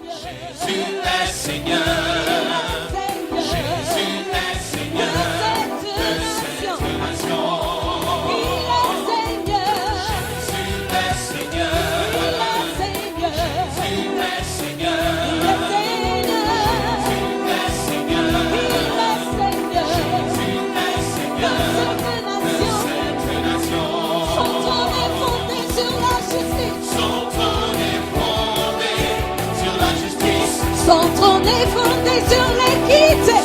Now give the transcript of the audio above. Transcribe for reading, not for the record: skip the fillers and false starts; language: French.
Jésus est Seigneur. Jésus est Seigneur de cette nation. Il est Seigneur. Jésus est Seigneur. Il est Seigneur. Jésus est Seigneur. Il est Seigneur. Jésus est Seigneur. Il est Seigneur. Jésus est Seigneur De cette nation. Son trône est fondé sur la justice. Son trône est fondé sur la justice. Son trône est fondé sur l'équité.